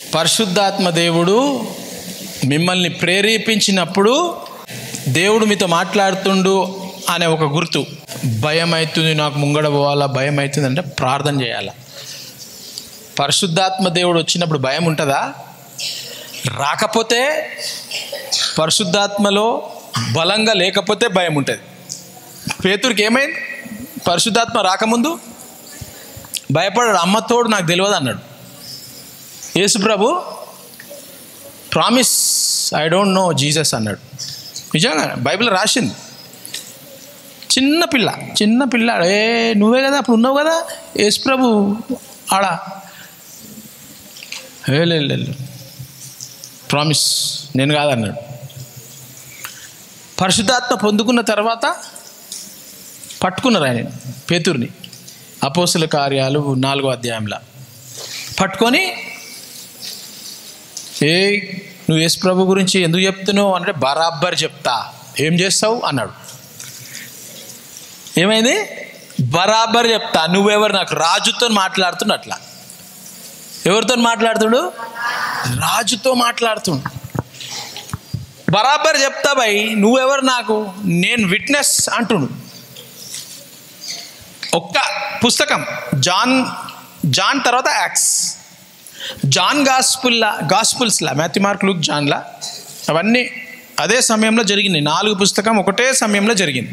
పరిశుద్ధాత్మ దేవుడు మిమ్మల్ని ప్రేరేపించినప్పుడు దేవుడు మీతో మాట్లాడుతుండు అనే ఒక గుర్తు. భయం అవుతుంది, నాకు ముంగడ పోవాలా, భయం అవుతుంది అంటే ప్రార్థన చేయాలి. పరిశుద్ధాత్మ దేవుడు వచ్చినప్పుడు భయం ఉంటుందా? రాకపోతే, పరిశుద్ధాత్మలో బలంగా లేకపోతే భయం ఉంటుంది. పేతురుకి ఏమైంది? పరిశుద్ధాత్మ రాకముందు భయపడాడు. అమ్మతోడు నాకు తెలియదు అన్నాడు. యేసు ప్రభు promise I don't know Jesus అన్నాడు. నిజంగా బైబిల్ రాసింది. చిన్న పిల్ల నువ్వే కదా అప్పుడు ఉన్నావు కదా యేసు ప్రభు ఆడా, లేదు ప్రామిస్ నేను కాదన్నాడు. పరిశుద్ధాత్మ పొందుకున్న తర్వాత పట్టుకున్నారు ఆయన పేతుర్ని. అపోస్తుల కార్యాలు 4వ అధ్యాయంలో పట్టుకొని, నువ్వు యేసు ప్రభు గురించి ఎందుకు చెప్తున్నావు అంటే, బరాబర్ చెప్తా, ఏం చేస్తావు అన్నాడు. ఏమైంది? బరాబర్ చెప్తా. నువ్వెవరు? నాకు రాజుతో మాట్లాడుతున్నట్లా. ఎవరితో మాట్లాడుతుడు? రాజుతో మాట్లాడుతుండు. బరాబర్ చెప్తా భయ్, నువ్వెవరు నాకు, నేను విట్నెస్ అంటుండు. ఒక్క పుస్తకం జాన్ తర్వాత యాక్ట్స్, జాన్ గాస్పుల్స్లా మాథ్యూ, మార్క్, లూక్, జాన్లా అవన్నీ అదే సమయంలో జరిగింది. 4 పుస్తకం ఒకటే సమయంలో జరిగింది.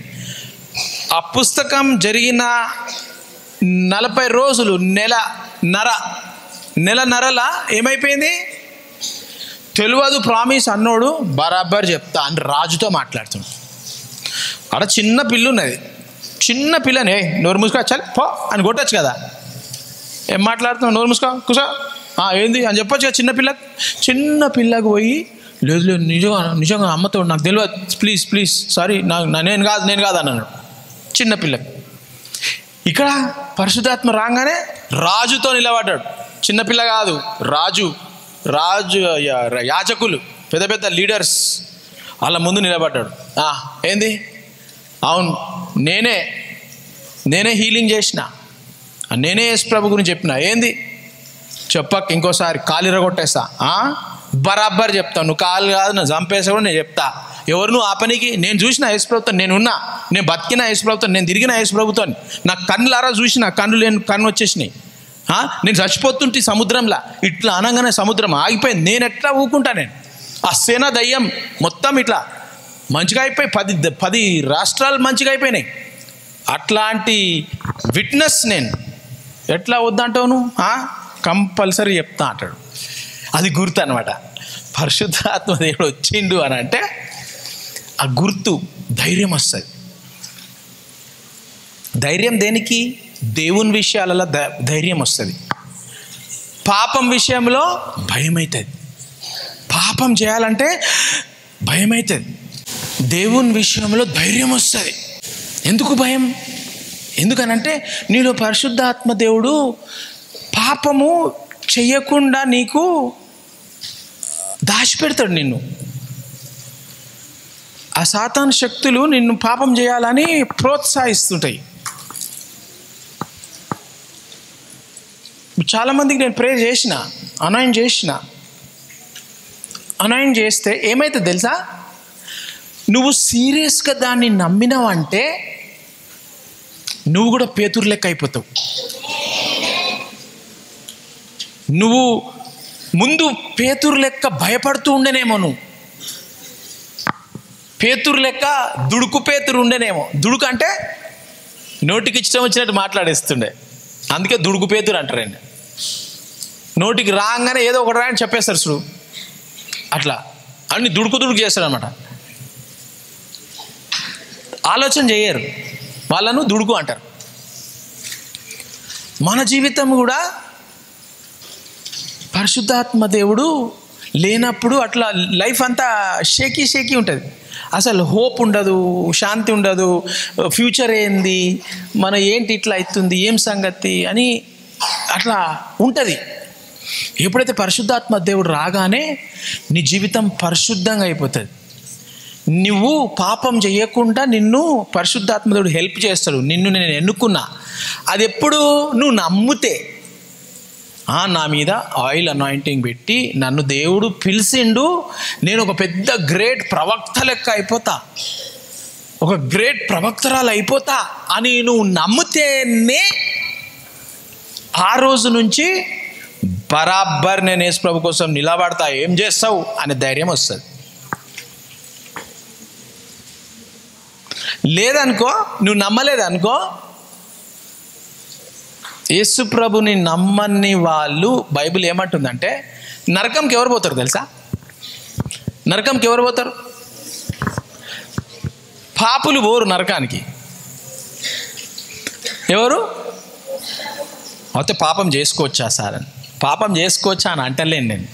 ఆ పుస్తకం జరిగిన 40 రోజులు, నెలన్నరలా ఏమైపోయింది తెలియదు. ప్రామిస్ అన్నోడు బరాబర్ చెప్తా అని రాజుతో మాట్లాడుతున్నాడు. అక్కడ చిన్న పిల్ల ఉన్నది. చిన్న పిల్లని నోరు మూసుకో చాలు పో అని కొట్టచ్చు కదా. ఏం మాట్లాడుతున్నావు? నోరు మూసుకో కూసో, ఏంది అని చెప్పొచ్చు కదా. చిన్న పిల్లకు పోయి లేదు నిజంగా అమ్మతో నాకు తెలియదు, ప్లీజ్ సారీ, నేను కాదు అన్నాడు చిన్న పిల్లకు. ఇక్కడ పరిశుద్ధాత్మ రాగానే రాజుతో నిలబడ్డాడు. చిన్నపిల్ల కాదు, రాజు యాజకులు, పెద్ద లీడర్స్ వాళ్ళ ముందు నిలబడ్డాడు. ఏంది? అవును, నేనే హీలింగ్ చేసిన, నేనే యేసు ప్రభు గురించి చెప్పిన. ఏంది చెప్పక ఇంకోసారి కాలు ఇరగొట్టేస్తా. బరాబర్ చెప్తాను. నువ్వు కాలు కాదు, నా చంపేసా కూడా నేను చెప్తా. ఎవరు నువ్వు ఆపనికి? నేను చూసిన యేసు ప్రభుత్వం, నేను బతికిన యేసు ప్రభుత్వం, నేను తిరిగిన యేసు ప్రభుత్వం, నా కన్నులారా చూసిన, కన్ను వచ్చేసినాయి. నేను చచ్చిపోతుంటే సముద్రంలా, ఇట్లా అనగానే సముద్రం ఆగిపోయింది. నేను ఎట్లా ఊకుంటా? నేను ఆ సేన దయ్యం మొత్తం ఇట్లా మంచిగా అయిపోయి 10 రాష్ట్రాలు మంచిగా అయిపోయినాయి. అట్లాంటి విట్నెస్ నేను ఎట్లా వద్దంటావు నువ్వు? కంపల్సరీ చెప్తా అంటాడు. అది గుర్తు అనమాట. పరిశుద్ధాత్మ దేవుడు వచ్చిండు అని అంటే ఆ గుర్తు, ధైర్యం వస్తుంది. ధైర్యం దేనికి? దేవుని విషయాలలో ధైర్యం వస్తుంది. పాపం విషయంలో భయం అవుతుంది. పాపం చేయాలంటే భయం అవుతుంది. దేవుని విషయంలో ధైర్యం వస్తుంది. ఎందుకు భయం? ఎందుకనంటే నీలో పరిశుద్ధాత్మ దేవుడు పాపము చెయ్యకుండా నీకు దాచిపెడతాడు. నిన్ను ఆ సాతాను శక్తులు నిన్ను పాపం చేయాలని ప్రోత్సహిస్తుంటాయి. చాలామందికి నేను ప్రే చేసిన, అనాయిన్ చేస్తే ఏమైతుంది తెలుసా? నువ్వు సీరియస్గా దాన్ని నమ్మినావంటే నువ్వు కూడా పేతురు లెక్క అయిపోతావు. నువ్వు ముందు పేతురు లెక్క భయపడుతూ ఉండేనేమో, నువ్వు పేతురు లెక్క దుడుకు పేతురు ఉండేనేమో. దుడుకు అంటే నోటికి ఇష్టం వచ్చినట్టు మాట్లాడేస్తుండే, అందుకే దుడుకు పేతురు అంటారండి. నోటికి రాగానే ఏదో ఒకటి రాని చెప్పేస్తారు చూడు, అట్లా అన్ని దుడుకు చేస్తాడు అనమాట. ఆలోచన చేయరు, వాళ్ళను దుడుకు అంటారు. మన జీవితం కూడా పరిశుద్ధాత్మ దేవుడు లేనప్పుడు అట్లా లైఫ్ అంతా షేకీ ఉంటుంది. అసలు హోప్ ఉండదు, శాంతి ఉండదు. ఫ్యూచర్ ఏంది, మన ఏంటి ఇట్లా అవుతుంది, ఏం సంగతి అని అట్లా ఉంటుంది. ఎప్పుడైతే పరిశుద్ధాత్మ దేవుడు రాగానే నీ జీవితం పరిశుద్ధంగా అయిపోతుంది. నువ్వు పాపం చేయకుండా నిన్ను పరిశుద్ధాత్మ దేవుడు హెల్ప్ చేస్తాడు. నిన్ను నేను ఎన్నుకున్నా, అది ఎప్పుడు నువ్వు నమ్మితే. నా మీద ఆయిల్ అనాయింటింగ్ పెట్టి నన్ను దేవుడు పిలిచిండు, నేను ఒక పెద్ద గ్రేట్ ప్రవక్త లెక్క అయిపోతా, ఒక గ్రేట్ ప్రవక్తరాలు అయిపోతా అని నువ్వు నమ్మితేనే ఆ రోజు నుంచి బరాబర్ నేను యేసు ప్రభు కోసం నిలబడతా, ఏం చేస్తావు అనే ధైర్యం వస్తుంది. లేదనుకో, నువ్వు నమ్మలేదనుకో, యేసు ప్రభుని నమ్మని వాళ్ళు బైబిల్ ఏమంటుందంటే నరకంకి ఎవరు పోతారు తెలుసా? నరకంకి ఎవరు పోతారు? పాపులు పోరు నరకానికి. ఎవరు? అయితే పాపం చేసుకోవచ్చా సార్ అని, పాపం చేసుకోవచ్చా అని అంటలేను నేను.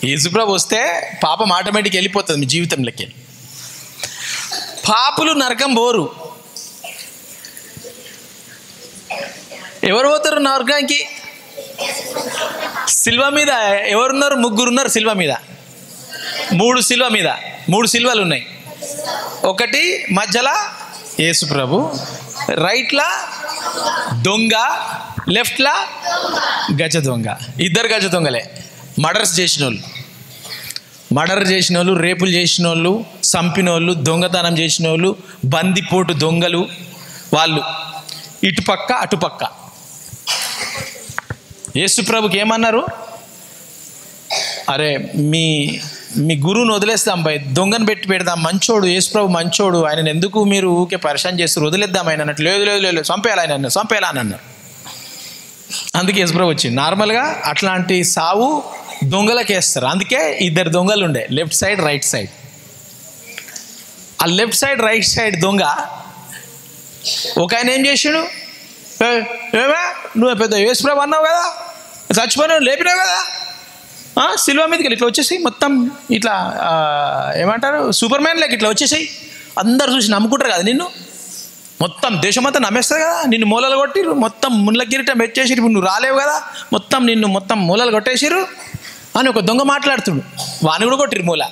యేసు ప్రభు వస్తే పాపం ఆటోమేటిక్ వెళ్ళిపోతుంది మీ జీవితంలోకి. పాపులు నరకం పోరు. ఎవరు పోతారు నరకానికి? సిల్వ మీద ఎవరున్నారు? ముగ్గురున్నారు సిల్వ మీద. మూడు సిల్వలు ఉన్నాయి. ఒకటి మధ్యలో యేసు ప్రభు, రైట్లా దొంగ, లెఫ్ట్లా గజ దొంగ. ఇద్దరు గజ దొంగలే. మర్డర్ చేసిన వాళ్ళు, రేపులు చేసిన వాళ్ళు, చంపినోళ్ళు, దొంగతనం చేసిన వాళ్ళు, బందిపోటు దొంగలు వాళ్ళు ఇటుపక్క అటుపక్క. యేసు ప్రభుకి ఏమన్నారు? అరే మీ గురువుని వదిలేస్తాం భయ్, దొంగను పెడదాం, మంచోడు యేసు ప్రభు మంచోడు, ఆయన ఎందుకు మీరు ఊకే పరిశాన్ చేస్తారు, వదిలేద్దాం ఆయన అన్నట్టు. లేదు చంపేయాలి ఆయన, చంపేయాలా అని అన్నారు. అందుకే యేసు ప్రభు వచ్చింది. నార్మల్గా అట్లాంటి సావు దొంగలకి వేస్తారు. అందుకే ఇద్దరు దొంగలు ఉండే, లెఫ్ట్ సైడ్ రైట్ సైడ్. ఆ లెఫ్ట్ సైడ్ రైట్ సైడ్ దొంగ ఒక ఆయన ఏం చేసాడు? ఏమే నువ్వు పెద్ద యేసు ప్రభు అన్నావు కదా, చచ్చిపోయినావు లేపినావు కదా, సిల్వ మీదకి ఇట్లా వచ్చేసి మొత్తం ఇట్లా ఏమంటారు సూపర్ మ్యాన్ లెక్క ఇట్లా వచ్చేసాయి. అందరు చూసి నమ్ముకుంటారు కదా నిన్ను, మొత్తం దేశమంతా నమ్మేస్తారు కదా, నిన్ను మూలలు కొట్టిరు, మొత్తం ముళ్ళ కిరీటం పెట్టేసిరు, ఇప్పుడు నువ్వు రాలేవు కదా, నిన్ను మొత్తం మూలలు కొట్టేసిరు అని ఒక దొంగ మాట్లాడుతుడు. వాని కూడా కొట్టిరు మూల,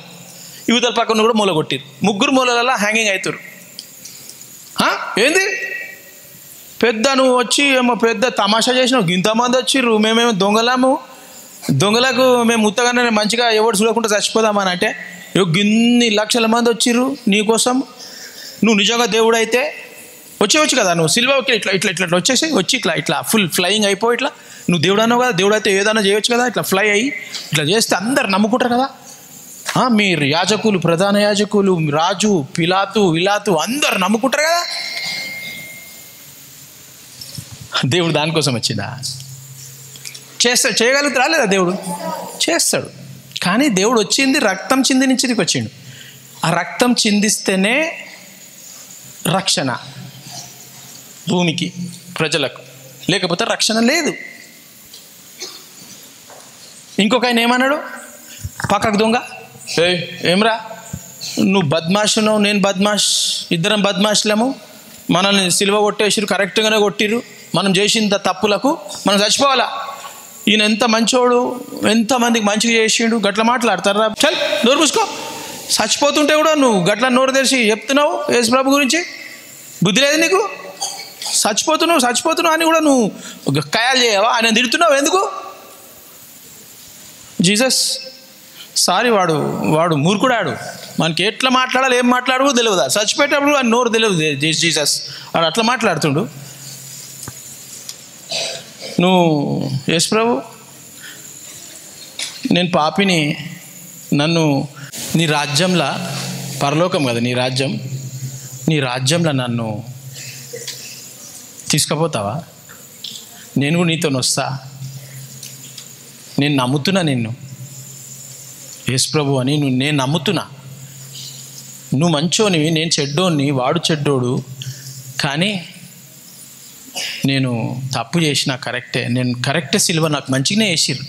యువతల పక్కన కూడా మూల కొట్టిరు. ముగ్గురు మూలలలో హ్యాంగింగ్ అవుతారు. ఏంది పెద్ద నువ్వు వచ్చి ఏమో పెద్ద తమాషా చేసినావు, ఇంతమంది వచ్చిర్రు, మేమేమో దొంగలకు మేము ఉత్తగానే మంచిగా ఎవరు చూడకుండా చచ్చిపోదామని అంటే, ఇన్ని లక్షల మంది వచ్చిర్రు నీకోసం, నువ్వు నిజంగా దేవుడు అయితే వచ్చేవచ్చు కదా, నువ్వు సిల్వకి ఇట్లా వచ్చి ఇట్లా ఫుల్ ఫ్లయింగ్ అయిపో, ఇట్లా నువ్వు దేవుడు అన్నావు కదా, దేవుడు అయితే ఏదైనా చేయొచ్చు కదా, ఇట్లా ఫ్లై అయ్యి ఇట్లా చేస్తే అందరు నమ్ముకుంటారు కదా. మీరు యాజకులు, ప్రధాన యాజకులు, రాజు, విలాతు అందరు నమ్ముకుంటారు కదా. దేవుడు దానికోసం వచ్చిందా? చేయగలుగుతారా లేదా? దేవుడు చేస్తాడు. కానీ దేవుడు వచ్చింది రక్తం చిందించడానికి వచ్చిండు. ఆ రక్తం చిందిస్తేనే రక్షణ భూమికి, ప్రజలకు, లేకపోతే రక్షణ లేదు. ఇంకొక ఆయన ఏమన్నాడు? పక్కకు దొంగ, ఏమ్రా నువ్వు బద్మాషును, నేను బద్మాష్, ఇద్దరం బద్మాషులము, మనల్ని సిలువ కొట్టేసిరు, కరెక్ట్గానే కొట్టిరు, మనం చేసిన తప్పులకు మనం చచ్చిపోవాలా, ఈయన ఎంత మంచోడు, ఎంతమందికి మంచిగా చేసిండు, గట్ల మాట్లాడతారా? చల్ నోరు మూసుకో. చచ్చిపోతుంటే కూడా నువ్వు గట్ల నోరు తెరిచి చెప్తున్నావు యేసు ప్రభు గురించి, బుద్ధి లేదు నీకు? చచ్చిపోతున్నావు అని కూడా నువ్వు ఖయాలు చేయవా? ఆయన తిడుతున్నావు ఎందుకు? జీసస్ సారీ, వాడు మూర్ఖుడాడు, మనకి ఎట్లా మాట్లాడాలి, ఏం మాట్లాడవో తెలియదా? చచ్చిపోయేటప్పుడు ఆయన నోరు తెలియదు. జీసస్ వాడు అట్లా మాట్లాడుతుండు. నువ్వు యేసు ప్రభు, నేను పాపిని, నన్ను నీ రాజ్యంలో, పరలోకం కదా నీ రాజ్యంలో నన్ను తీసుకుపోతావా? నేను కూడా నీతో వస్తా, నేను నమ్ముతున్నా నిన్ను యేసు ప్రభు అని, నేను నమ్ముతున్నా, నువ్వు మంచోనివి, నేను చెడ్డోని, వాడు చెడ్డోడు, కానీ నేను తప్పు చేసిన కరెక్టే, నేను కరెక్టే, సిలువ నాకు మంచిగానే వేసిర్రు,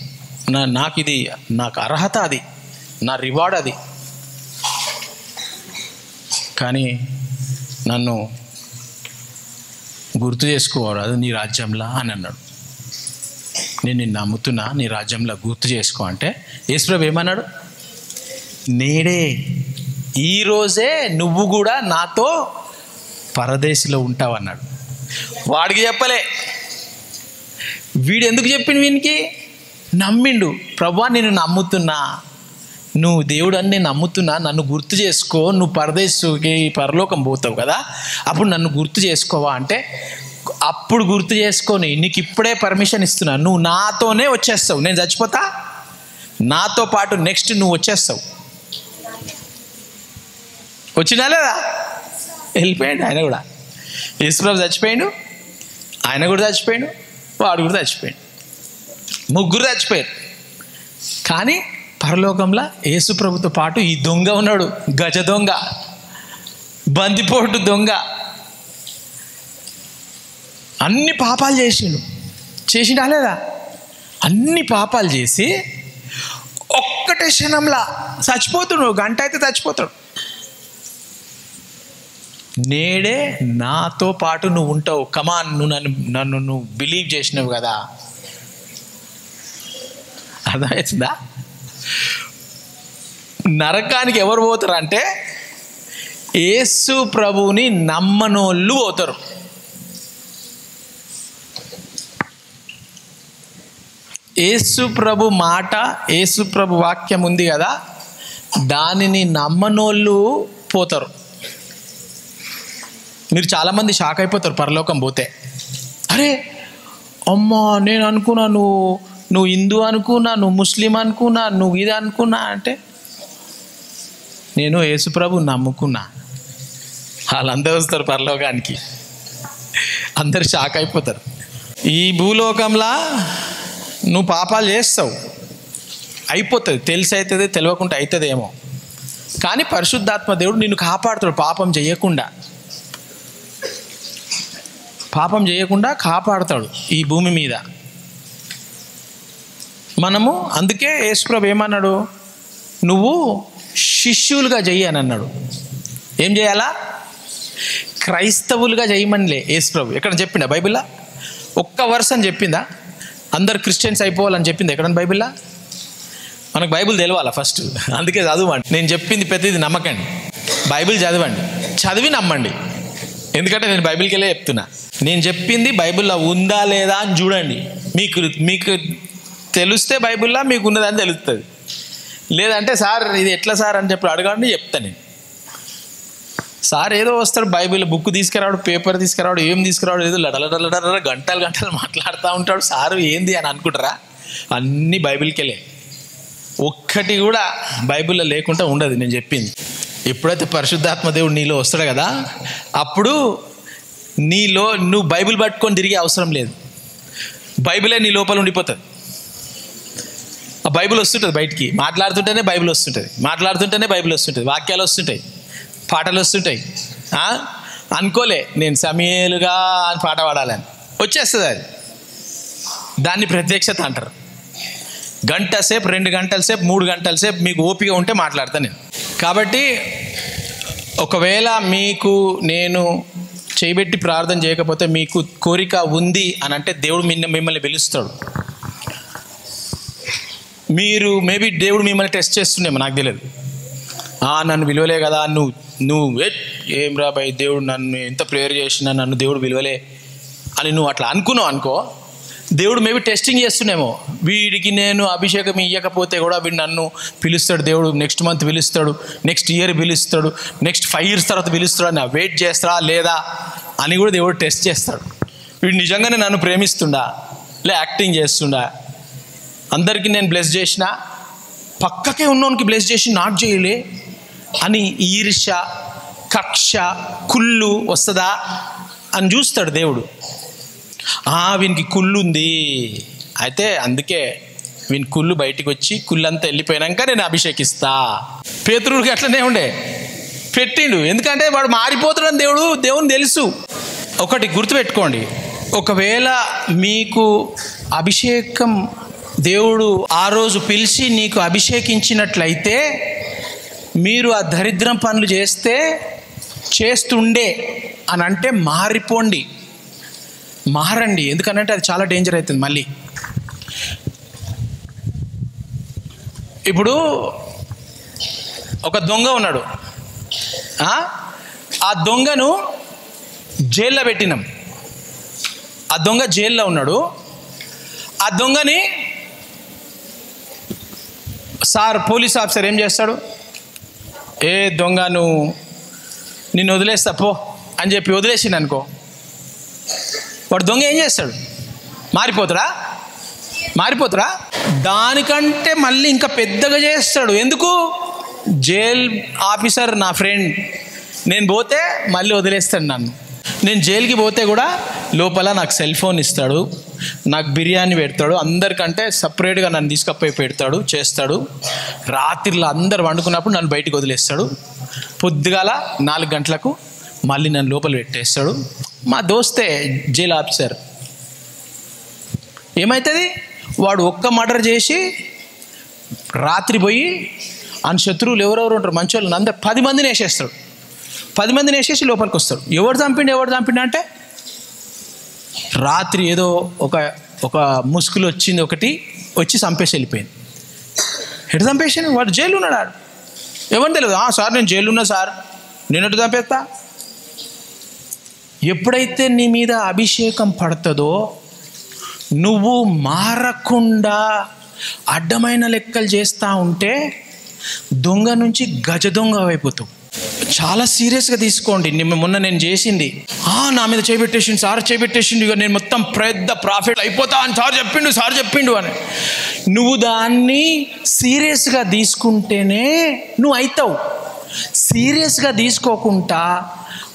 నాకు అర్హత, అది నా రివార్డ్ అది, కానీ నన్ను గుర్తు చేసుకోవాలి అది నీ రాజ్యంలో అని అన్నాడు. నేను నిన్ను నమ్ముతున్నా, నీ రాజ్యంలో గుర్తు చేసుకో అంటే యేసు ప్రభు ఏమన్నాడు? నేడే, ఈరోజే నువ్వు కూడా నాతో పరదేశిలో ఉంటావు అన్నాడు. వాడికి చెప్పలే, వీడు ఎందుకు చెప్పిండు వీనికి? నమ్మిండు. ప్రభువా నేను నమ్ముతున్నా, నువ్వు దేవుడు అని నేను నమ్ముతున్నా, నన్ను గుర్తు చేసుకో, నువ్వు పరదేశుకి పరలోకం పోతావు కదా, అప్పుడు నన్ను గుర్తు చేసుకోవా అంటే, అప్పుడు గుర్తు చేసుకొని నీకు ఇప్పుడే పర్మిషన్ ఇస్తున్నా, నువ్వు నాతోనే వచ్చేస్తావు, నేను చచ్చిపోతా నాతో పాటు నెక్స్ట్ నువ్వు వచ్చేస్తావు. వచ్చినా లేదా? వెళ్ళిపోయాడు ఆయన కూడా. యేసుప్రభు చచ్చిపోయాడు, ఆయన కూడా చచ్చిపోయాడు, వాడు కూడా చచ్చిపోయాడు, ముగ్గురు చచ్చిపోయారు. కానీ పరలోకంలో యేసుప్రభుతో పాటు ఈ దొంగ ఉన్నాడు, గజ దొంగ, బందిపోటు దొంగ. అన్ని పాపాలు చేసిండా లేదా? అన్ని పాపాలు చేసి ఒక్కటే క్షణంలా చచ్చిపోతున్నాడు, గంట అయితే చచ్చిపోతాడు. నేడే నాతో పాటు నువ్వు ఉంటావు, కమాన్, నన్ను నువ్వు బిలీవ్ చేసినావు కదా. అర్థమవుతుందా? నరకానికి ఎవరు పోతారు అంటే యేసు ప్రభువుని నమ్మనోళ్ళు పోతారు. యేసు ప్రభు మాట, యేసు ప్రభు వాక్యం ఉంది కదా, దానిని నమ్మనోళ్ళు పోతారు. మీరు చాలామంది షాక్ అయిపోతారు పరలోకం పోతే. అరే అమ్మా, నేను అనుకున్నా నువ్వు హిందూ అనుకున్నా, నువ్వు ముస్లిం అనుకున్నా, నువ్వు ఇది అనుకున్నా అంటే, నేను యేసుప్రభు నమ్ముకున్నా. వాళ్ళందరూ వస్తారు పరలోకానికి, అందరు షాక్ అయిపోతారు. ఈ భూలోకంలో నువ్వు పాపాలు చేస్తావు, అయిపోతుంది, తెలిసి అవుతుంది, తెలియకుండా అవుతుందేమో, కానీ పరిశుద్ధాత్మ దేవుడు నిన్ను కాపాడుతాడు. పాపం చేయకుండా కాపాడుతాడు ఈ భూమి మీద. మనము అందుకే యేసుప్రభు ఏమన్నాడు, నువ్వు శిష్యులుగా చెయ్యి అని అన్నాడు. ఏం చేయాలా? క్రైస్తవులుగా చేయమనిలే యేసుప్రభు. ఎక్కడ చెప్పిందా బైబిల్లో? ఒక్క వర్స్ అని చెప్పిందా? అందరు క్రిస్టియన్స్ అయిపోవాలని చెప్పింది ఎక్కడన్నా బైబిల్లో? మనకు బైబిల్ తెలవాలా ఫస్ట్, అందుకే చదవండి. నేను చెప్పింది ప్రతిదీ నమ్మకండి, బైబిల్ చదవండి, చదివి నమ్మండి. ఎందుకంటే నేను బైబిల్కి వెళ్ళే చెప్తున్నా. నేను చెప్పింది బైబిల్లో ఉందా లేదా అని చూడండి. మీకు తెలిస్తే బైబిల్లో మీకు ఉన్నదని తెలుస్తుంది. లేదంటే సార్ ఇది ఎట్లా సార్ అని చెప్పి అడగండి, చెప్తాను నేను. సార్ ఏదో వస్తాడు, బైబిల్ బుక్ తీసుకురాడు, పేపర్ తీసుకురాడు, ఏం తీసుకురాడు, ఏదో లడలడలడ గంటలు మాట్లాడుతూ ఉంటాడు. సారు ఏంది అని అనుకుంటారా? అన్నీ బైబిల్కి వెళ్ళే, ఒక్కటి కూడా బైబిల్లో లేకుండా ఉండదు నేను చెప్పింది. ఎప్పుడైతే పరిశుద్ధాత్మ దేవుడు నీలో వస్తాడు కదా, అప్పుడు నువ్వు బైబిల్ పట్టుకొని తిరిగే అవసరం లేదు. బైబిలే నీ లోపల ఉండిపోతుంది. ఆ బైబిల్ వస్తుంటుంది బయటికి, మాట్లాడుతుంటేనే బైబిల్ వస్తుంటుంది, వాక్యాలు వస్తుంటాయి, పాటలు వస్తుంటాయి. అనుకోలే నేను సమయలుగా అని పాట పాడాలని, వచ్చేస్తుంది అది. దాన్ని ప్రత్యక్షత అంటారు. గంట సేపు, 2 గంటల సేపు, 3 గంటల సేపు మీకు ఓపిక ఉంటే మాట్లాడతాను నేను. కాబట్టి ఒకవేళ మీకు నేను చేయబెట్టి ప్రార్థన చేయకపోతే, మీకు కోరిక ఉంది అని అంటే దేవుడు మిమ్మల్ని పిలుస్తాడు. మీరు మేబీ దేవుడు మిమ్మల్ని టెస్ట్ చేస్తుండేమో, నాకు తెలియదు. నన్ను విలువలే కదా, నువ్వు ఏం రాబాయ్, దేవుడు నన్ను ఎంత ప్రేయర్ చేసినా నన్ను దేవుడు విలువలే అని నువ్వు అట్లా అనుకో, దేవుడు మేబీ టెస్టింగ్ చేస్తుండేమో. వీడికి నేను అభిషేకం ఇవ్వకపోతే కూడా వీడు నన్ను పిలుస్తాడు, దేవుడు నెక్స్ట్ మంత్ పిలుస్తాడు, నెక్స్ట్ ఇయర్ పిలుస్తాడు, నెక్స్ట్ 5 years తర్వాత పిలుస్తాడు అని వెయిట్ చేస్తాడా లేదా అని కూడా దేవుడు టెస్ట్ చేస్తాడు. వీడు నిజంగానే నన్ను ప్రేమిస్తుండా, యాక్టింగ్ చేస్తుండా, అందరికీ నేను బ్లెస్ చేసిన, పక్కకే ఉన్నోనికి బ్లెస్ చేసి నాకు చేయలే అని ఈర్ష్య, కక్ష, కుళ్ళు వస్తుందా అని చూస్తాడు దేవుడు. వీనికి కుళ్ళు ఉంది, అయితే అందుకే వీని కుళ్ళు బయటికి వచ్చి, కుళ్ళంతా వెళ్ళిపోయాక నేను అభిషేకిస్తా. పేతురుడికి అట్లనే ఉండే, పెట్టిండు. ఎందుకంటే వాడు మారిపోతాడని దేవుని తెలుసు. ఒకటి గుర్తుపెట్టుకోండి, ఒకవేళ మీకు అభిషేకం దేవుడు ఆ రోజు పిలిచి నీకు అభిషేకించినట్లయితే, మీరు ఆ దరిద్రం పనులు చేస్తుండే అని అంటే మారండి. ఎందుకనంటే అది చాలా డేంజర్ అవుతుంది మళ్ళీ. ఇప్పుడు ఒక దొంగ ఉన్నాడు, ఆ దొంగను జైల్లో పెట్టినాం. ఆ దొంగ జైల్లో ఉన్నాడు. ఆ దొంగని సార్ పోలీస్ ఆఫీసర్ ఏం చేస్తాడు? ఏ దొంగ, నువ్వు నిన్ను వదిలేస్తా పో అని చెప్పి వదిలేసిండు అనుకో, వాడు దొంగ ఏం చేస్తాడు? మారిపోతాడా? దానికంటే మళ్ళీ ఇంకా పెద్దగా చేస్తాడు. ఎందుకు? జైల్ ఆఫీసర్ నా ఫ్రెండ్, నేను పోతే మళ్ళీ వదిలేస్తాడు నన్ను. నేను జైలుకి పోతే కూడా లోపల నాకు సెల్ ఫోన్ ఇస్తాడు, నాకు బిర్యానీ పెడతాడు, అందరికంటే సపరేట్గా నన్ను తీసుకపోయి పెడతాడు, చేస్తాడు. రాత్రిలో అందరు వండుకున్నప్పుడు నన్ను బయటికి వదిలేస్తాడు. పొద్దుగాల 4 గంటలకు మళ్ళీ నన్ను లోపల పెట్టేస్తాడు. మా దోస్తే జైలు ఆఫీసర్. ఏమవుతుంది? వాడు ఒక్క మర్డర్ చేసి రాత్రి పోయి ఆయన శత్రువులు ఎవరెవరు ఉంటారు మంచోళ్ళు అందరు 10 మందిని వేసేస్తాడు. 10 మందిని వేసేసి లోపలికి వస్తాడు. ఎవరు చంపిండు అంటే రాత్రి ఏదో ఒక ముసుగులు వచ్చింది, వచ్చి చంపేసి వెళ్ళిపోయింది. ఎటు చంపేసాను? వాడు జైలు ఉన్నాడు. ఎవరు తెలియదు. సార్ నేను జైలు ఉన్నా సార్, నేను ఎటు చంపేస్తా? ఎప్పుడైతే నీ మీద అభిషేకం పడుతుందో నువ్వు మారకుండా అడ్డమైన లెక్కలు చేస్తూ ఉంటే దొంగ నుంచి గజ దొంగ అయిపోతావు. చాలా సీరియస్గా తీసుకోండి. మొన్న నేను చేసింది, నా మీద చేపెట్టేసిండు సార్, ఇక నేను మొత్తం పెద్ద ప్రాఫిట్ అయిపోతా అని సార్ చెప్పిండు అని నువ్వు దాన్ని సీరియస్గా తీసుకుంటేనే నువ్వు అవుతావు. సీరియస్గా తీసుకోకుండా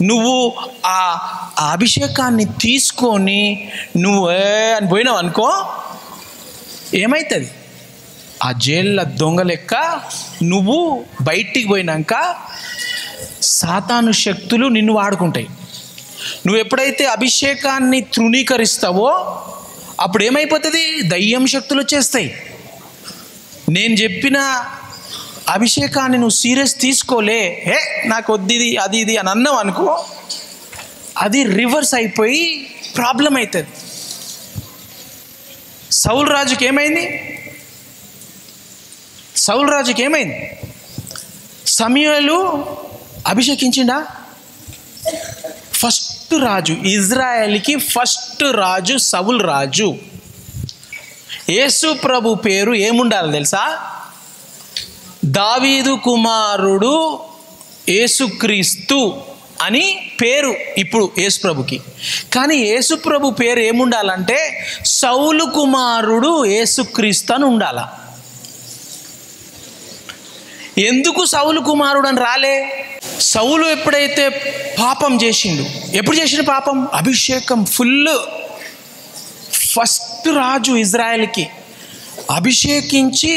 నువ్వు ఆ అభిషేకాన్ని తీసుకొని నువ్వు అని పోయినావు అనుకో, ఏమవుతుంది? ఆ జైళ్ళ దొంగ లెక్క నువ్వు బయటికి పోయినాక సాతాను శక్తులు నిన్ను వాడుకుంటాయి. నువ్వు ఎప్పుడైతే అభిషేకాన్ని తృణీకరిస్తావో అప్పుడు ఏమైపోతుంది? దయ్యం శక్తులు వచ్చేస్తాయి. నేను చెప్పిన అభిషేకాన్ని నువ్వు సీరియస్ తీసుకోలే, నాకు వద్దిది అది ఇది అని అన్నావు అనుకో, అది రివర్స్ అయిపోయి ప్రాబ్లం అవుతుంది. సౌలు రాజుకి ఏమైంది? సమూయేలు అభిషేకించిండా? ఫస్ట్ రాజు, ఇజ్రాయెల్కి ఫస్ట్ రాజు సౌలు రాజు. యేసు ప్రభు పేరు ఏముండాలి తెలుసా? దావీదు కుమారుడు యేసుక్రీస్తు అని పేరు ఇప్పుడు యేసు ప్రభుకి. కానీ యేసు ప్రభు పేరు ఏముండాలంటే సౌలు కుమారుడు యేసుక్రీస్తు అని ఉండాల. ఎందుకు సౌలు కుమారుడు అని రాలే? సౌలు ఎప్పుడైతే పాపం చేసిండు, ఎప్పుడు చేసిన పాపం? అభిషేకం ఫుల్, ఫస్ట్ రాజు ఇజ్రాయెల్కి అభిషేకించి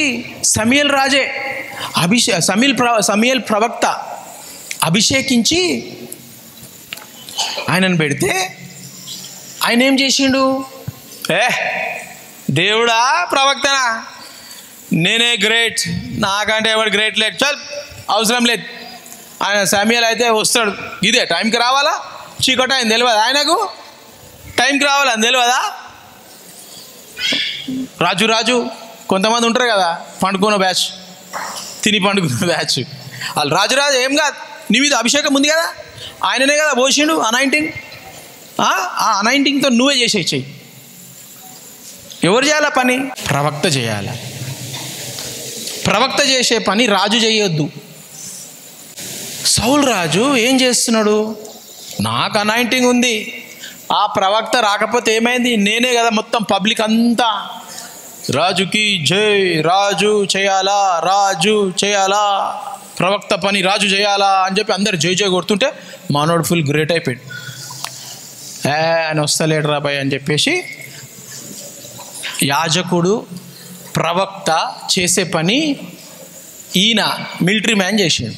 సమూయేలు రాజే సమూయేలు ప్రవక్త అభిషేకించి ఆయనను పెడితే ఆయన ఏం చేసిండు? దేవుడా ప్రవక్తనా, నేనే గ్రేట్, నాకంటే ఎవడు గ్రేట్ లేదు, చల్ అవసరం లేదు. ఆయన సమూయేలు అయితే వస్తాడు, ఇదే టైంకి రావాలా? చీకటి ఆయన తెలియదా? ఆయనకు టైంకి రావాలని తెలియదా? రాజు కొంతమంది ఉంటారు కదా, పండుకున్న బ్యాచ్, తిని పండుకున్న బ్యాచ్. వాళ్ళు రాజు ఏం కాదు, నీ మీద అభిషేకం ఉంది కదా, ఆయననే కదా పోసిండు అనాయింటింగ్. ఆ అనాయింటింగ్తో నువ్వే చేసేయి. ఎవరు చేయాలా పని? ప్రవక్త చేయాలి. ప్రవక్త చేసే పని రాజు చేయొద్దు. సౌలు రాజు ఏం చేస్తున్నాడు? నాకు అనాయింటింగ్ ఉంది, ఆ ప్రవక్త రాకపోతే ఏమైంది? నేనే కదా మొత్తం పబ్లిక్ అంతా రాజుకి జై, రాజు చేయాలా, ప్రవక్త పని రాజు చేయాలా అని చెప్పి అందరు జై కొడుతుంటే మానవుడు ఫుల్ గ్రేట్ అయిపోయాడు. ఆయన వస్తలేడు రాబాయ్ అని చెప్పేసి యాజకుడు ప్రవక్త చేసే పని ఈయన మిలిటరీ మ్యాన్ చేసాడు.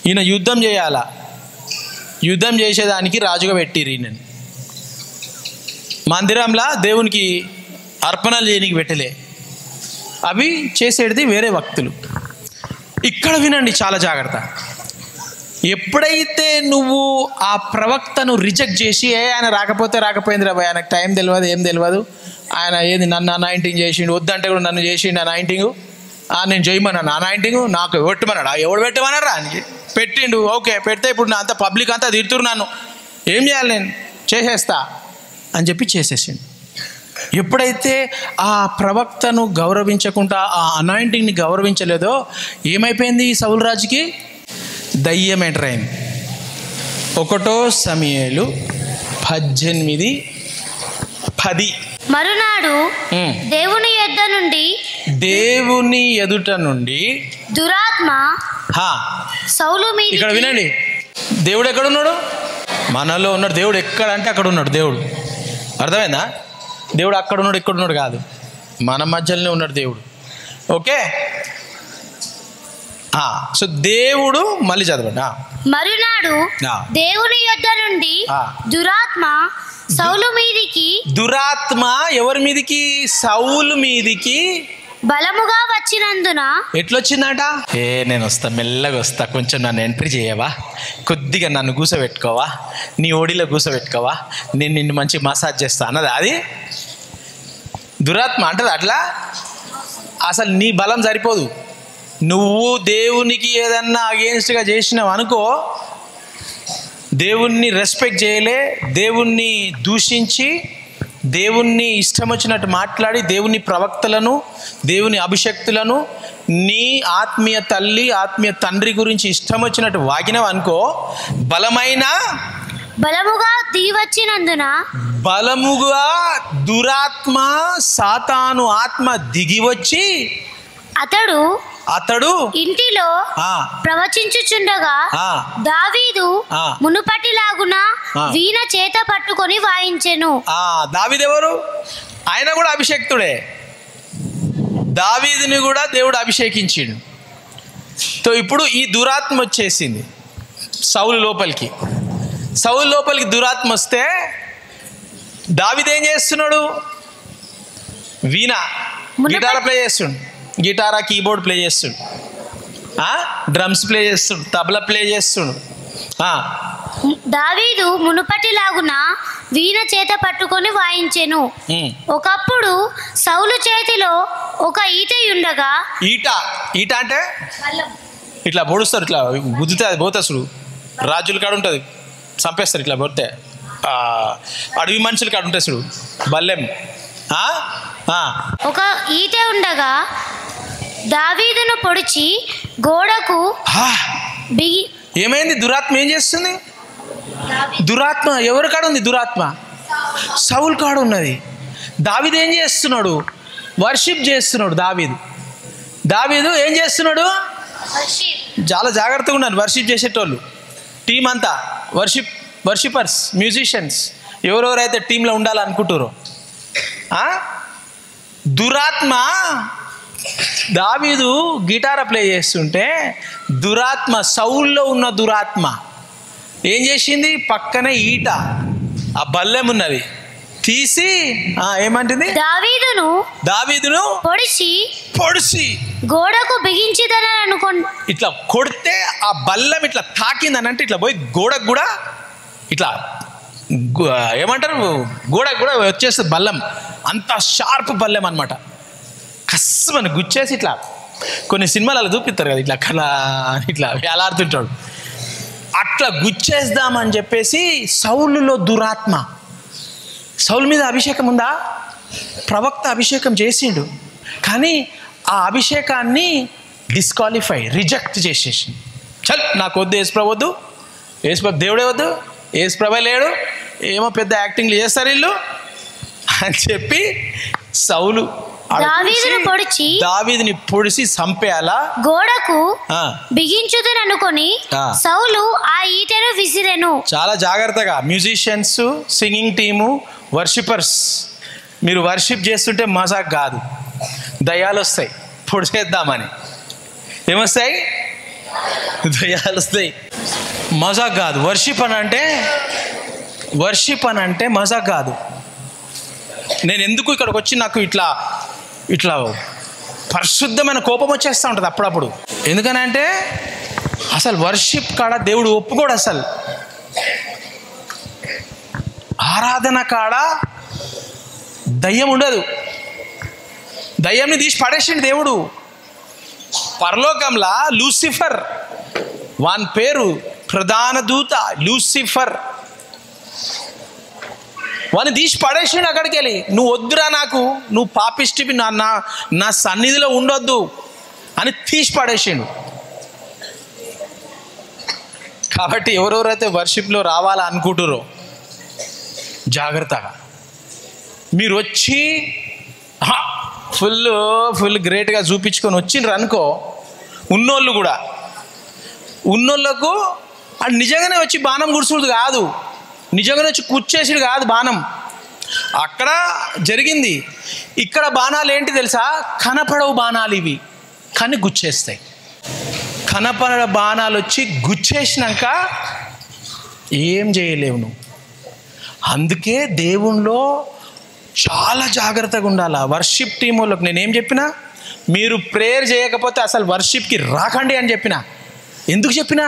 ఈయన యుద్ధం చేయాలా, యుద్ధం చేసేదానికి రాజుగా పెట్టిరు ఈయనని. మందిరంలా దేవునికి అర్పణలు చేయనికి పెట్టలే, అవి చేసేది వేరే భక్తులు. ఇక్కడ వినండి చాలా జాగ్రత్త. ఎప్పుడైతే నువ్వు ఆ ప్రవక్తను రిజెక్ట్ చేసి ఆయన రాకపోయింది రా, ఆయనకు టైం తెలియదు, ఏం తెలియదు, ఆయన ఏది నన్ను అనాయింటింగ్ చేసిండు, వద్దంటే కూడా నన్ను చేసిండు అనాయింటింగు, నేను చేయమన్నాను అనాయింటింగు, నాకు పెట్టమన్నాడు, ఎవడు పెట్టమన్నాడు ఆయనకి పెట్టిండు. ఓకే పెడితే ఇప్పుడు నా అంత పబ్లిక్ అంతా తిడుతురు, నన్ను ఏం చేయాలి, నేను చేసేస్తా అని చెప్పి చేసేసిండు. ఎప్పుడైతే ఆ ప్రవక్తను గౌరవించకుండా ఆ అనాయింటింగ్ని గౌరవించలేదో ఏమైపోయింది ఈ సౌలు రాజుకి? దయ్యం ఎంటర్ అయింది. 1 సమూయేలు 18:10. మరునాడు దేవుని ఎదుట నుండి దురాత్మ సౌలు మీద. ఇక్కడ వినండి, దేవుడు ఎక్కడున్నాడు? మనలో ఉన్నాడు. దేవుడు ఎక్కడ అంటే అక్కడ ఉన్నాడు. దేవుడు అర్థమైందా? దేవుడు అక్కడ ఉన్నాడు ఇక్కడ ఉన్నాడు కాదు, మన మధ్యలోనే ఉన్నాడు దేవుడు. ఓకే, సో దేవుడు, మళ్ళీ చదవండి. మరునాడు దేవుని యొద్ద నుండి దురాత్మ సౌలు మీదికి. దురాత్మ ఎవరి మీదికి? సౌలు మీదికి బలముగా వచ్చినందున. ఎట్లొచ్చిందట? నేను వస్తా, మెల్లగా వస్తా, కొంచెం నన్ను ఎంట్రీ చేయవా, కొద్దిగా నన్ను కూసబెట్టుకోవా, నీ ఓడిలో కూసబెట్టుకోవా, నేను నిన్ను మంచి మసాజ్ చేస్తా అన్నది అది దురాత్మ అంటది. అట్లా అసలు నీ బలం సరిపోదు. నువ్వు దేవునికి ఏదన్నా అగేన్స్ట్గా చేసినావు అనుకో, దేవుణ్ణి రెస్పెక్ట్ చేయలే, దేవుణ్ణి దూషించి, దేవుణ్ణి ఇష్టం వచ్చినట్టు మాట్లాడి, దేవుని ప్రవక్తలను, దేవుని అభిషక్తులను, నీ ఆత్మీయ తల్లి ఆత్మీయ తండ్రి గురించి ఇష్టం వచ్చినట్టు వాగినవు అనుకో, బలముగా దిగివచ్చినందున, బలముగా దురాత్మ సాతాను ఆత్మ దిగి వచ్చి అతడు ఇంటిలో ప్రవచించుచుండగా దావీదు మునుపటిలాగున వీణ చేత పట్టుకొని వాయించెను. దావీదు ఎవరు? ఆయన కూడా అభిషేక్తుడే. దావీదుని కూడా దేవుడు అభిషేకించిండు. సో ఇప్పుడు ఈ దురాత్మ వచ్చేసింది సౌలు లోపలికి. దురాత్మ వస్తే దావీదు ఏం చేస్తున్నాడు? వీణ, గిటార్ ప్లే చేస్తుండు, గిటారా కీబోర్డ్ ప్లే చేస్తుండు, డ్రమ్స్ ప్లే చేస్తుండు, తబలా ప్లే చేస్తుండు. దావీదు మునుపటిలాగున వీణ చేత పట్టుకొని వాయించెను. ఒకప్పుడు సౌలు చేతిలో ఒక ఈట ఉండగా. ఈట అంటే ఇట్లా పొడుస్తారు, ఇట్లా గుద్దితే అది పోతసుడు. రాజుల కాడ ఉంటుంది, చంపేస్తారు ఇట్లా పోతే. అడవి మనుషుల కాడ ఉంటుంది చూడు, బల్లెం. ఒక ఈట ఉండగా దావీదును పొడిచి గోడకు బిగి. ఏమైంది? దురాత్మ ఏం చేస్తుంది? దురాత్మ ఎవరి కాడ ఉంది? దురాత్మ సౌలు కాడ ఉన్నది. దావీదు ఏం చేస్తున్నాడు? వర్షిప్ చేస్తున్నాడు. దావీదు ఏం చేస్తున్నాడు? చాలా జాగ్రత్తగా ఉన్నారు వర్షిప్ చేసేటోళ్ళు. టీం అంతా వర్షిపర్స్, మ్యూజిషియన్స్, ఎవరెవరైతే టీంలో ఉండాలనుకుంటారో. దురాత్మ దావీదు గిటార్ ప్లే చేస్తుంటే దురాత్మ, సౌల్లో ఉన్న దురాత్మ ఏం చేసింది? పక్కనే ఈట, ఆ బల్లెం ఉన్నది, తీసి ఏమంటుంది? దావీదును పొడిచి గోడకు బిగించిదని అనుకోండి. ఇట్లా కొడితే ఆ బల్లెం ఇట్లా తాకిందని అంటే ఇట్లా పోయి గోడకు కూడా ఇట్లా ఏమంటారు, గోడకు కూడా వచ్చేస్తుంది బల్లెం. అంత షార్ప్ బల్లెం అనమాట. కస్మని గుచ్చేసి ఇట్లా కొన్ని సినిమాలలో చూపిస్తారు కదా, ఇట్లా కళ ఇట్లా వేలాడుతుంటాడు. అట్లా గుచ్చేద్దామని చెప్పేసి సౌలులో దురాత్మ. సౌలు మీద అభిషేకం ఉందా? ప్రవక్త అభిషేకం చేసిండు, కానీ ఆ అభిషేకాన్ని రిజెక్ట్ చేసేసి, చల్ నాకు వద్దు, యేసుప్రభు వద్దు, యేసుప్రభు దేవుడే వద్దు, యేసుప్రభు లేడు, ఏమో పెద్ద యాక్టింగ్లు చేస్తారు వీళ్ళు అని చెప్పి సౌలు దావీదుని పొడిచి చంపేయాలా, గోడకు బిగించుదని అనుకొని సౌలు ఆ ఈటెను విసిరెను. చాలా జాగ్రత్తగా మ్యూజిషియన్స్, సింగింగ్ టీము, వర్షిపర్స్, మీరు వర్షిప్ చేస్తుంటే మజాక్ కాదు, దయ్యాలు వస్తాయి. పొడిచేద్దామని ఏమొస్తాయి? దయ్యాలు వస్తాయి. మజాక్ కాదు. వర్షిప్ అని అంటే మజాక్ కాదు. నేను ఎందుకు ఇక్కడికి వచ్చి నాకు ఇట్లా పరిశుద్ధమైన కోపం వచ్చేస్తూ ఉంటుంది అప్పుడప్పుడు. ఎందుకనంటే అసలు వర్షిప్ కాడ దేవుడు ఒప్పుకోడు. అసలు ఆరాధన కాడ దయ్యం ఉండదు. దయ్యంని తీసి పడేసిండు దేవుడు. పరలోకంలా లూసిఫర్, వాని పేరు ప్రధాన దూత లూసిఫర్, వాడిని తీసి పడేసిండు అక్కడికి వెళ్ళి. నువ్వు వద్దురా, నాకు నువ్వు పాపిష్టివి, నా సన్నిధిలో ఉండొద్దు అని తీసి పడేసిండు. కాబట్టి ఎవరెవరైతే వర్షిప్లో రావాలా అనుకుంటురో జాగ్రత్తగా మీరు వచ్చి ఫుల్ గ్రేట్గా చూపించుకొని వచ్చిండ్రు అనుకో, ఉన్నోళ్ళకు అది నిజంగానే వచ్చి బాణం గుడుచుడు కాదు, నిజంగానే వచ్చి కూర్చేసుడు కాదు బాణం. అక్కడ జరిగింది. ఇక్కడ బాణాలు ఏంటి తెలుసా? కనపడవు బాణాలు ఇవి, కానీ గుచ్చేస్తాయి. కనపడ బాణాలు వచ్చి గుచ్చేసినాక ఏం చేయలేవు నువ్వు. అందుకే దేవునిలో చాలా జాగ్రత్తగా ఉండాలి. వర్షిప్ టీం వాళ్ళకి నేనేం చెప్పినా, మీరు ప్రేయర్ చేయకపోతే అసలు వర్షిప్కి రాకండి అని చెప్పిన. ఎందుకు చెప్పినా?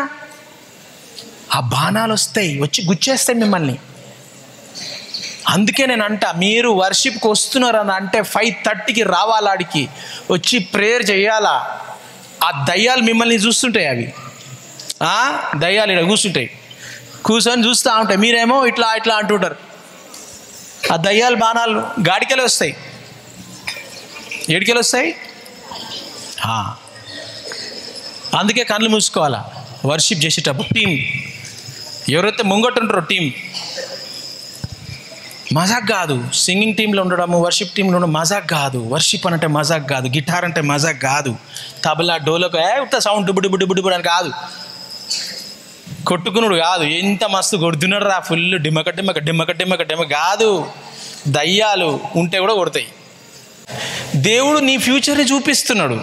ఆ బాణాలు వస్తాయి, వచ్చి గుచ్చేస్తాయి మిమ్మల్ని. అందుకే నేను అంటా, మీరు వర్షిప్కి వస్తున్నారని అంటే 5:30కి రావాలాడికి వచ్చి ప్రేయర్ చేయాలా. ఆ దయ్యాలు మిమ్మల్ని చూస్తుంటాయి, అవి దయ్యాలు ఇక్కడ కూర్చుంటాయి, కూర్చొని చూస్తూ ఉంటాయి. మీరేమో ఇట్లా ఇట్లా అంటుంటారు. ఆ దయ్యాల బాణాలు గాడికెళ్ళి వస్తాయి. ఏడికెళ్ళి వస్తాయి? అందుకే కళ్ళు మూసుకోవాలా వర్షిప్ చేసేటప్పుడు. టీం ఎవరైతే ముంగట్టుంటారో టీం మజాక్ కాదు. సింగింగ్ టీంలో ఉండడము, వర్షిప్ టీంలో ఉండడం మజాక్ కాదు. వర్షిప్ అంటే మజాక్ కాదు, గిటార్ అంటే మజాక్ కాదు, తబలా డోలకు ఉత్త సౌండ్ డుబ్బు డుబ్బు డుబ్బు అని కాదు, కొట్టుకున్నాడు కాదు. ఎంత మస్తు కొడుతున్నాడు రా, ఫుల్ డిమ్మక డిమ్మక డిమ్మక డిమ్మక డిమ్మక కాదు. దయ్యాలు ఉంటే కూడా కొడతాయి. దేవుడు నీ ఫ్యూచర్ని చూపిస్తున్నాడు.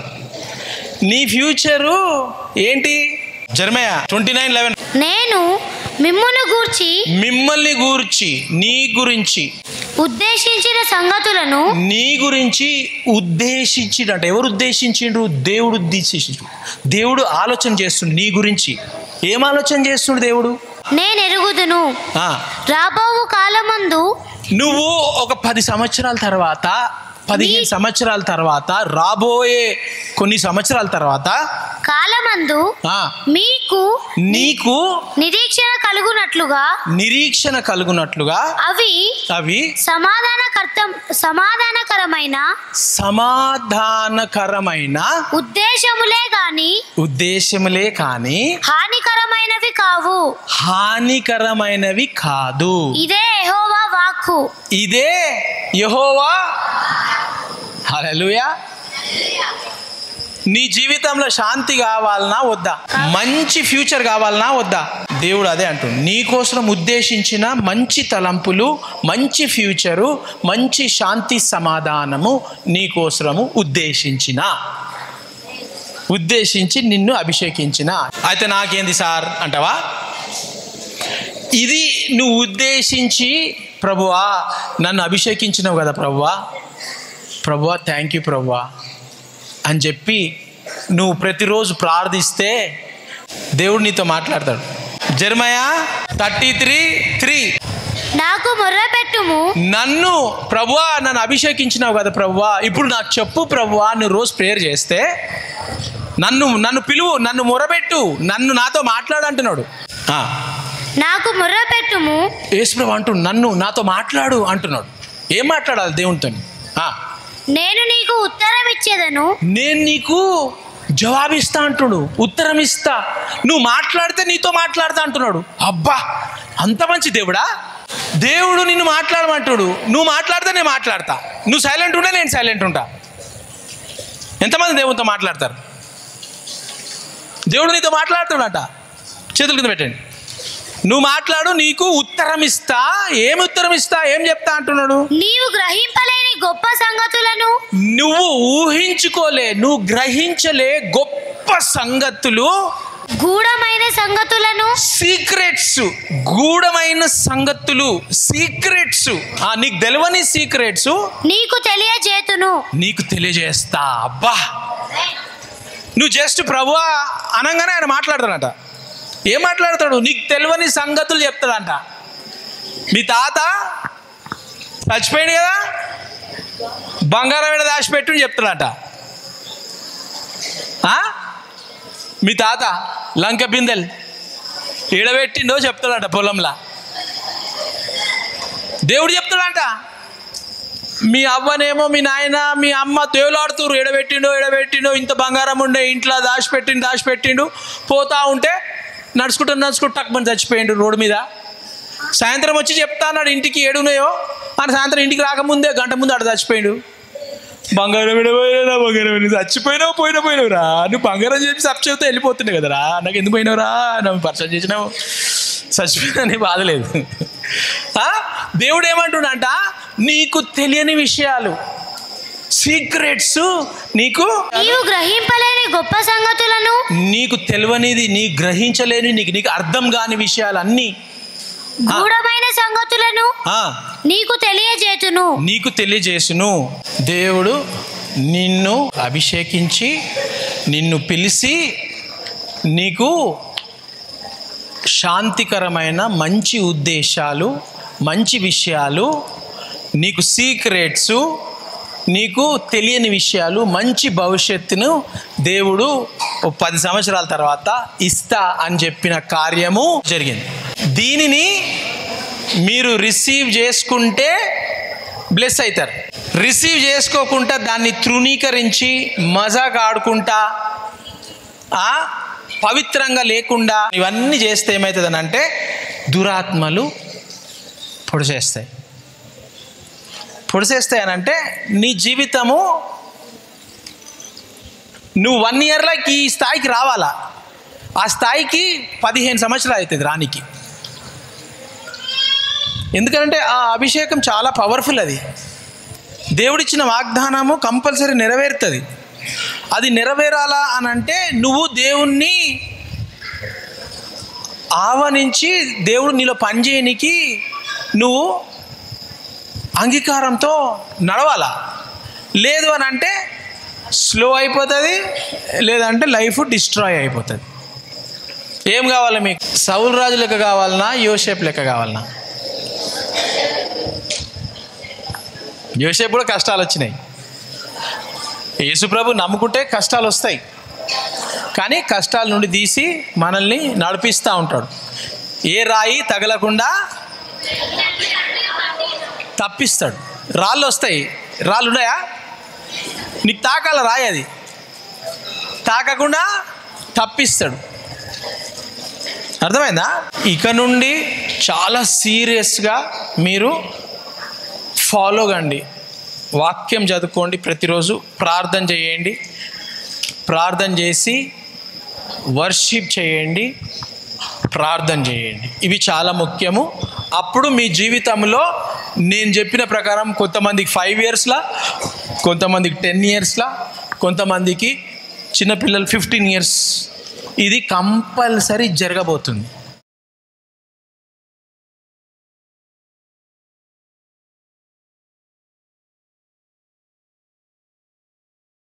నీ ఫ్యూచరు ఏంటి? జెరమయా 29:11 నేను మిమ్మల్ని గూర్చి నీ గురించి ఉద్దేశించిన సంగతులను నీ గురించి ఉద్దేశించినట. ఎవరు ఉద్దేశించిండ్రు? దేవుడు ఉద్దేశించు. దేవుడు ఆలోచన చేస్తుండు నీ గురించి. ఏం ఆలోచన చేస్తుండు దేవుడు? నేను ఎరుగుదును రాబో కాలమందు, నువ్వు ఒక 10 సంవత్సరాల తర్వాత, 15 సంవత్సరాల తర్వాత, రాబోయే కొన్ని సంవత్సరాల తర్వాత కాలమందు నీకు నిరీక్షణ కలుగునట్లుగా అవి సమాధానకరమైన ఉద్దేశములే కాని హానికరమైనవి కాదు. ఇదే యెహోవా వాక్కు. ఇదే యెహోవా. హల్లెలూయా. నీ జీవితంలో శాంతి కావాలన్నా వద్దా? మంచి ఫ్యూచర్ కావాలన్నా వద్దా? దేవుడు అదే అంటుండు. నీ కోసం ఉద్దేశించిన మంచి తలంపులు, మంచి ఫ్యూచరు, మంచి శాంతి సమాధానము నీ కోసము ఉద్దేశించి నిన్ను అభిషేకించిన. అయితే నాకేంది సార్ అంటావా? ఇది నువ్వు ఉద్దేశించి, ప్రభువా నన్ను అభిషేకించినావు కదా ప్రభువా థ్యాంక్ యూ ప్రభువా అని చెప్పి నువ్వు ప్రతిరోజు ప్రార్థిస్తే దేవుడు నీతో మాట్లాడతాడు. జెరమయా 33:3 నాకు మొర్రపెట్టుము, నన్ను ప్రభువా నన్ను అభిషేకించినావు కదా ప్రభువా, ఇప్పుడు నాకు చెప్పు ప్రభువా. నువ్వు రోజు ప్రేయర్ చేస్తే నన్ను పిలువు, నన్ను మొరబెట్టు, నాతో మాట్లాడు అంటున్నాడు. నాకు మొర్రపెట్టుము. యేసు ప్రభు అంటూ నాతో మాట్లాడు అంటున్నాడు. ఏం మాట్లాడాలి దేవునితో? నేను నీకు ఉత్తరం ఇచ్చేదను, నేను నీకు జవాబిస్తా అంటున్నాడు, ఉత్తరం ఇస్తా. నువ్వు మాట్లాడితే నీతో మాట్లాడతా అంటున్నాడు. అబ్బా అంత మంచి దేవుడా! దేవుడు నిన్ను మాట్లాడమంటాడు, నువ్వు మాట్లాడితే నేను మాట్లాడతా. నువ్వు సైలెంట్ ఉంటే నేను సైలెంట్ ఉంటా. ఎంతమంది దేవునితో మాట్లాడతారు? దేవుడు నీతో మాట్లాడుతున్నాడట. చేతుల కింద పెట్టండి. నువ్వు మాట్లాడు, నీకు ఉత్తరం ఇస్తా. ఏం ఉత్తరం ఇస్తా? ఏం చెప్తా అంటున్నాడు? నీవు గ్రహింపలేని గొప్ప సంగతులను, నువ్వు ఊహించుకోలే, నువ్వు గ్రహించలే గొప్ప సంగతులు, గూఢమైన సంగతులను, సీక్రెట్స్, గూఢమైన సంగతులు, సీక్రెట్స్, నీకు తెలియని సీక్రెట్స్ నీకు తెలియజేస్తా. అబ్బా నువ్వు జస్ట్ ప్రభువా అనగానే ఆయన మాట్లాడతాడంట. ఏం మాట్లాడతాడు? నీకు తెలియని సంగతులు చెప్తాడంట. మీ తాత చచ్చిపోయింది కదా, బంగారం ఏడ దాచిపెట్టు చెప్తాడంట. మీ తాత లంక బిందెలు ఏడబెట్టిండో చెప్తాడంట పొలంలా. దేవుడు చెప్తాడంట, మీ అవ్వనేమో మీ నాయన మీ అమ్మ దేవులాడుతురు, ఎడబెట్టిండు, ఇంత బంగారం ఉండే ఇంట్లో దాచిపెట్టిండు. పోతా ఉంటే నడుచుకుంటూ టక్మని చచ్చిపోయిండు రోడ్డు మీద. సాయంత్రం వచ్చి చెప్తా అన్నాడు ఇంటికి ఏడున్నాయో అని. సాయంత్రం ఇంటికి రాకముందే గంట ముందు అక్కడ చచ్చిపోయిండు. బంగారం పోయినవురా, నువ్వు బంగారం చెప్పి చెబితే వెళ్ళిపోతుండే కదరా, నాకు ఎందుకు పోయినవురా, నువ్వు పరిచయం చేసినావు, చచ్చిపోయినా బాధలేదు. దేవుడు ఏమంటున్నాడంట, నీకు తెలియని విషయాలు, సీక్రెట్స్, నీకు గ్రహింపలేని గొప్ప సంగతులను, నీకు తెలియనిది, నీ గ్రహించలేని, నీకు అర్థం కాని విషయాలన్నీ, గూఢమైన సంగతులను నీకు తెలియజేసును. దేవుడు నిన్ను అభిషేకించి నిన్ను పిలిచి నీకు శాంతికరమైన మంచి ఉద్దేశాలు, మంచి విషయాలు, నీకు సీక్రెట్స్, నీకు తెలియని విషయాలు, మంచి భవిష్యత్తును దేవుడు 10 సంవత్సరాల తర్వాత ఇస్తా అని చెప్పిన కార్యము జరిగింది. దీనిని మీరు రిసీవ్ చేసుకుంటే బ్లెస్ అవుతారు. రిసీవ్ చేసుకోకుండా దాన్ని తృణీకరించి మజాగా ఆడుకుంటా పవిత్రంగా లేకుండా ఇవన్నీ చేస్తే ఏమవుతుందని అంటే పొడిచేస్తాయి. పొడిచేస్తాయనంటే నీ జీవితము నువ్వు 1 ఇయర్లోకి ఈ స్థాయికి రావాలా, ఆ స్థాయికి 15 సంవత్సరాలు అవుతుంది రానికి. ఎందుకంటే ఆ అభిషేకం చాలా పవర్ఫుల్. అది దేవుడిచ్చిన వాగ్దానము కంపల్సరీ నెరవేరుతుంది. అది నెరవేరాలా అని అంటే నువ్వు దేవుణ్ణి ఆహ్వానించి దేవుడు నీలో పనిచేయనికి నువ్వు అంగీకారంతో నడవాలా. లేదు అని అంటే స్లో అయిపోతుంది, లేదంటే లైఫ్ డిస్ట్రాయ్ అయిపోతుంది. ఏం కావాలి మీకు? సౌలు రాజు లెక్క కావాలన్నా, యోసేపు లెక్క కావాలన్నా? యోసేపు కూడా కష్టాలు వచ్చినాయి. యేసుప్రభు నమ్ముకుంటే కష్టాలు వస్తాయి, కానీ కష్టాల నుండి తీసి మనల్ని నడిపిస్తూ ఉంటాడు. ఏ రాయి తగలకుండా తప్పిస్తాడు. రాళ్ళు వస్తాయి, రాళ్ళు ఉన్నాయా? నీకు తాకాల రాయి, అది తాకకుండా తప్పిస్తాడు. అర్థమైందా? ఇక నుండి చాలా సీరియస్గా మీరు ఫాలో కండి. వాక్యం చదువుకోండి, ప్రతిరోజు ప్రార్థన చేయండి, ప్రార్థన చేసి వర్షిప్ చేయండి, ప్రార్థన చేయండి. ఇవి చాలా ముఖ్యము. అప్పుడు మీ జీవితంలో నేను చెప్పిన ప్రకారం కొంతమందికి 5 ఇయర్స్లా, కొంతమందికి 10 ఇయర్స్లా, కొంతమందికి చిన్నపిల్లలు 15 ఇయర్స్, ఇది కంపల్సరీ జరగబోతుంది.